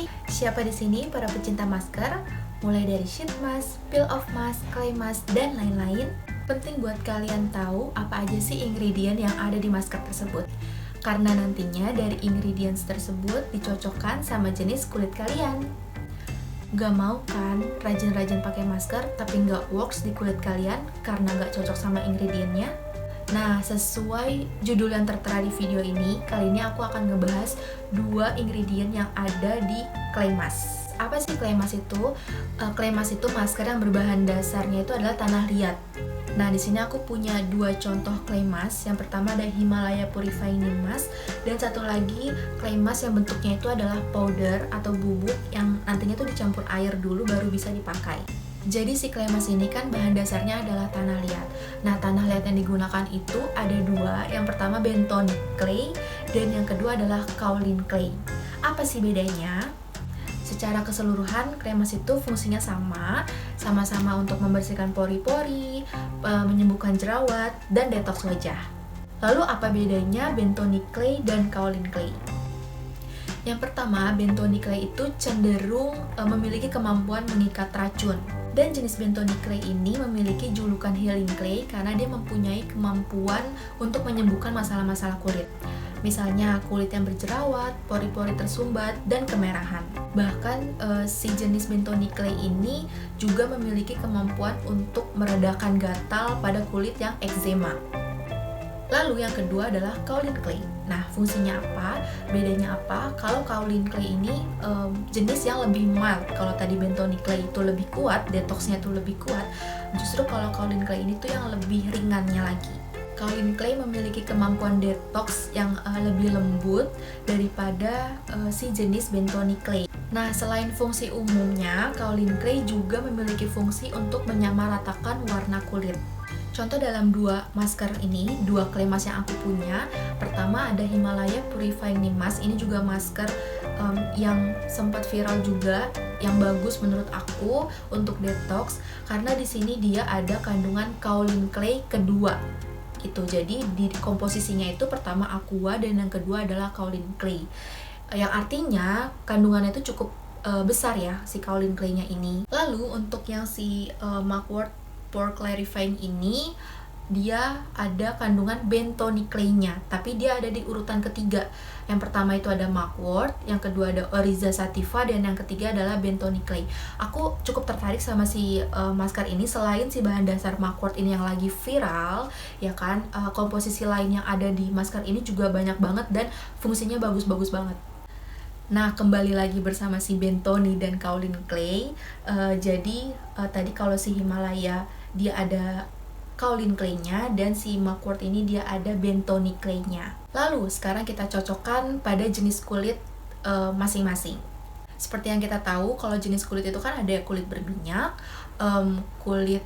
Hai, siapa di sini para pecinta masker? Mulai dari sheet mask, peel off mask, clay mask, dan lain-lain. Penting buat kalian tahu apa aja sih ingredient yang ada di masker tersebut. Karena nantinya dari ingredients tersebut dicocokkan sama jenis kulit kalian. Gak mau kan rajin-rajin pakai masker tapi nggak works di kulit kalian karena nggak cocok sama ingredientnya? Nah, sesuai judul yang tertera di video ini, kali ini aku akan ngebahas 2 ingredient yang ada di clay mask. Apa sih clay mask itu? Clay mask itu masker yang berbahan dasarnya itu adalah tanah liat. Nah, di sini aku punya 2 contoh clay mask. Yang pertama ada Himalaya Purifying Mask, dan satu lagi clay mask yang bentuknya itu adalah powder atau bubuk yang nantinya tuh dicampur air dulu baru bisa dipakai. Jadi si clay mask ini kan bahan dasarnya adalah tanah liat. Nah, tanah liat yang digunakan itu ada 2. Yang pertama bentonite clay dan yang kedua adalah kaolin clay. Apa sih bedanya? Secara keseluruhan clay mask itu fungsinya sama-sama untuk membersihkan pori-pori, menyembuhkan jerawat, dan detox wajah. Lalu apa bedanya bentonite clay dan kaolin clay? Yang pertama, bentonite clay itu cenderung memiliki kemampuan mengikat racun. Dan jenis bentonite clay ini memiliki julukan healing clay karena dia mempunyai kemampuan untuk menyembuhkan masalah-masalah kulit. Misalnya kulit yang berjerawat, pori-pori tersumbat, dan kemerahan. Bahkan si jenis bentonite clay ini juga memiliki kemampuan untuk meredakan gatal pada kulit yang eczema. Lalu yang kedua adalah kaolin clay. Nah, fungsinya apa? Bedanya apa? Kalau kaolin clay ini jenis yang lebih mild. Kalau tadi bentonite clay itu lebih kuat, detoxnya itu lebih kuat. Justru kalau kaolin clay ini tuh yang lebih ringannya lagi. Kaolin clay memiliki kemampuan detox yang lebih lembut daripada si jenis bentonite clay. Nah, selain fungsi umumnya, kaolin clay juga memiliki fungsi untuk menyamaratakan warna kulit. Contoh dalam 2 masker ini, 2 clay mask yang aku punya. Pertama ada Himalaya Purifying Mask. Ini juga masker yang sempat viral juga, yang bagus menurut aku untuk detox karena di sini dia ada kandungan kaolin clay kedua. Itu jadi di komposisinya itu pertama aqua dan yang kedua adalah kaolin clay. Yang artinya kandungannya itu cukup besar ya si kaolin clay-nya ini. Lalu untuk yang si Mugwort Pore Clarifying ini dia ada kandungan bentonite clay-nya, tapi dia ada di urutan ketiga. Yang pertama itu ada Mugwort, yang kedua ada Oriza Sativa, dan yang ketiga adalah bentonite clay. Aku cukup tertarik sama si masker ini selain si bahan dasar Mugwort ini yang lagi viral, ya kan, komposisi lain yang ada di masker ini juga banyak banget dan fungsinya bagus-bagus banget. Nah, kembali lagi bersama si bentonite dan kaolin clay. Jadi tadi kalau si Himalaya dia ada kaolin clay-nya dan si Mugwort ini dia ada bentonite clay-nya. Lalu sekarang kita cocokkan pada jenis kulit masing-masing. Seperti yang kita tahu, kalau jenis kulit itu kan ada kulit berminyak, kulit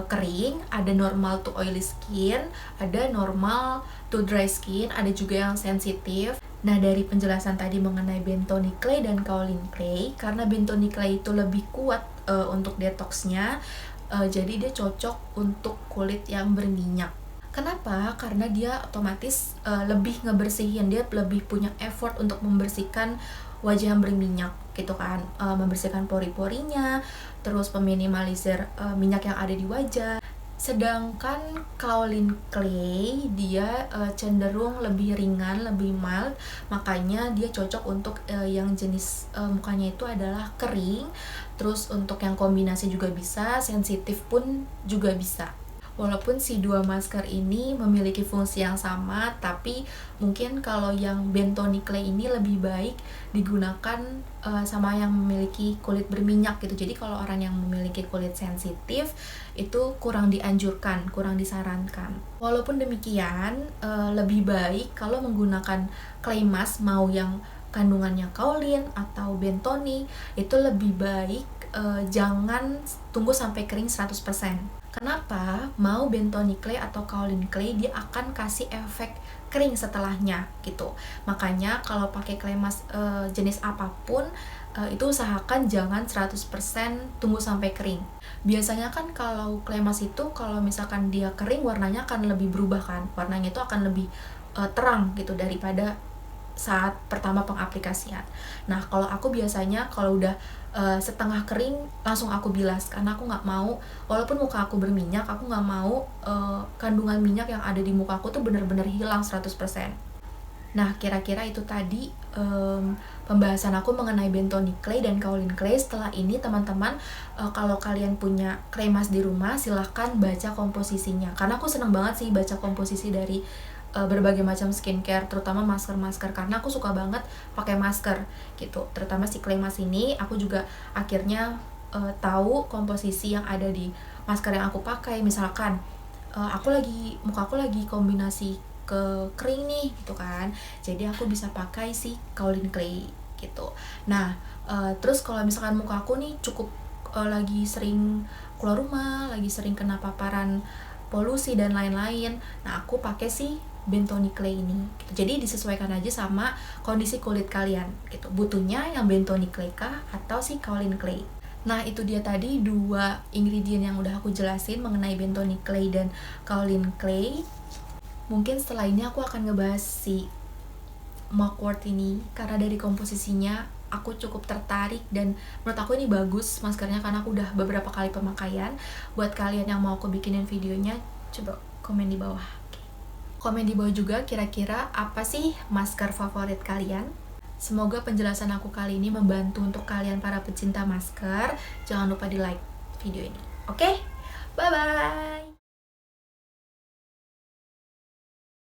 kering, ada normal to oily skin, ada normal to dry skin, ada juga yang sensitif. Nah, dari penjelasan tadi mengenai bentonite clay dan kaolin clay, karena bentonite clay itu lebih kuat untuk detoxnya, jadi dia cocok untuk kulit yang berminyak. Kenapa? Karena dia otomatis lebih ngebersihin, dia lebih punya effort untuk membersihkan wajah yang berminyak gitu kan, membersihkan pori-porinya, terus meminimalisir minyak yang ada di wajah. Sedangkan kaolin clay dia cenderung lebih ringan, lebih mild, makanya dia cocok untuk yang jenis mukanya itu adalah kering. Terus untuk yang kombinasi juga bisa, sensitif pun juga bisa. Walaupun si 2 masker ini memiliki fungsi yang sama, tapi mungkin kalau yang bentonite clay ini lebih baik digunakan sama yang memiliki kulit berminyak gitu. Jadi kalau orang yang memiliki kulit sensitif itu kurang dianjurkan, kurang disarankan. Walaupun demikian, lebih baik kalau menggunakan clay mask mau yang kandungannya kaolin atau bentonite itu lebih baik jangan tunggu sampai kering 100%. Kenapa? Mau bentonite clay atau kaolin clay dia akan kasih efek kering setelahnya gitu. Makanya kalau pakai clay mask jenis apapun itu usahakan jangan 100% tunggu sampai kering. Biasanya kan kalau clay mask itu kalau misalkan dia kering warnanya akan lebih berubah kan. Warnanya itu akan lebih terang gitu daripada saat pertama pengaplikasian. Nah, kalau aku biasanya kalau udah setengah kering langsung aku bilas, karena aku nggak mau, walaupun muka aku berminyak, aku nggak mau kandungan minyak yang ada di muka aku tuh bener-bener hilang 100%. Nah, kira-kira itu tadi pembahasan aku mengenai Bentonic Clay dan Kaolin Clay. Setelah ini teman-teman, kalau kalian punya clay mask di rumah, silahkan baca komposisinya. Karena aku seneng banget sih baca komposisi dari berbagai macam skincare, terutama masker-masker, karena aku suka banget pakai masker gitu. Terutama si clay mask ini, aku juga akhirnya tahu komposisi yang ada di masker yang aku pakai. Misalkan muka aku lagi kombinasi ke kering nih gitu kan, jadi aku bisa pakai si Kaolin Clay gitu. Nah, terus kalau misalkan muka aku nih cukup lagi sering keluar rumah, lagi sering kena paparan polusi dan lain-lain, nah aku pakai si Bentonic Clay ini gitu. Jadi disesuaikan aja sama kondisi kulit kalian gitu, butuhnya yang Bentonic Clay kah atau si Kaolin Clay. Nah, itu dia tadi 2 ingredient yang udah aku jelasin mengenai Bentonic Clay dan Kaolin Clay. Mungkin setelah ini aku akan ngebahas si mugwort ini, karena dari komposisinya aku cukup tertarik dan menurut aku ini bagus maskernya, karena aku udah beberapa kali pemakaian. Buat kalian yang mau aku bikinin videonya, coba komen di bawah. Komen di bawah juga kira-kira apa sih masker favorit kalian. Semoga penjelasan aku kali ini membantu untuk kalian para pecinta masker. Jangan lupa di like video ini. Oke? Bye-bye!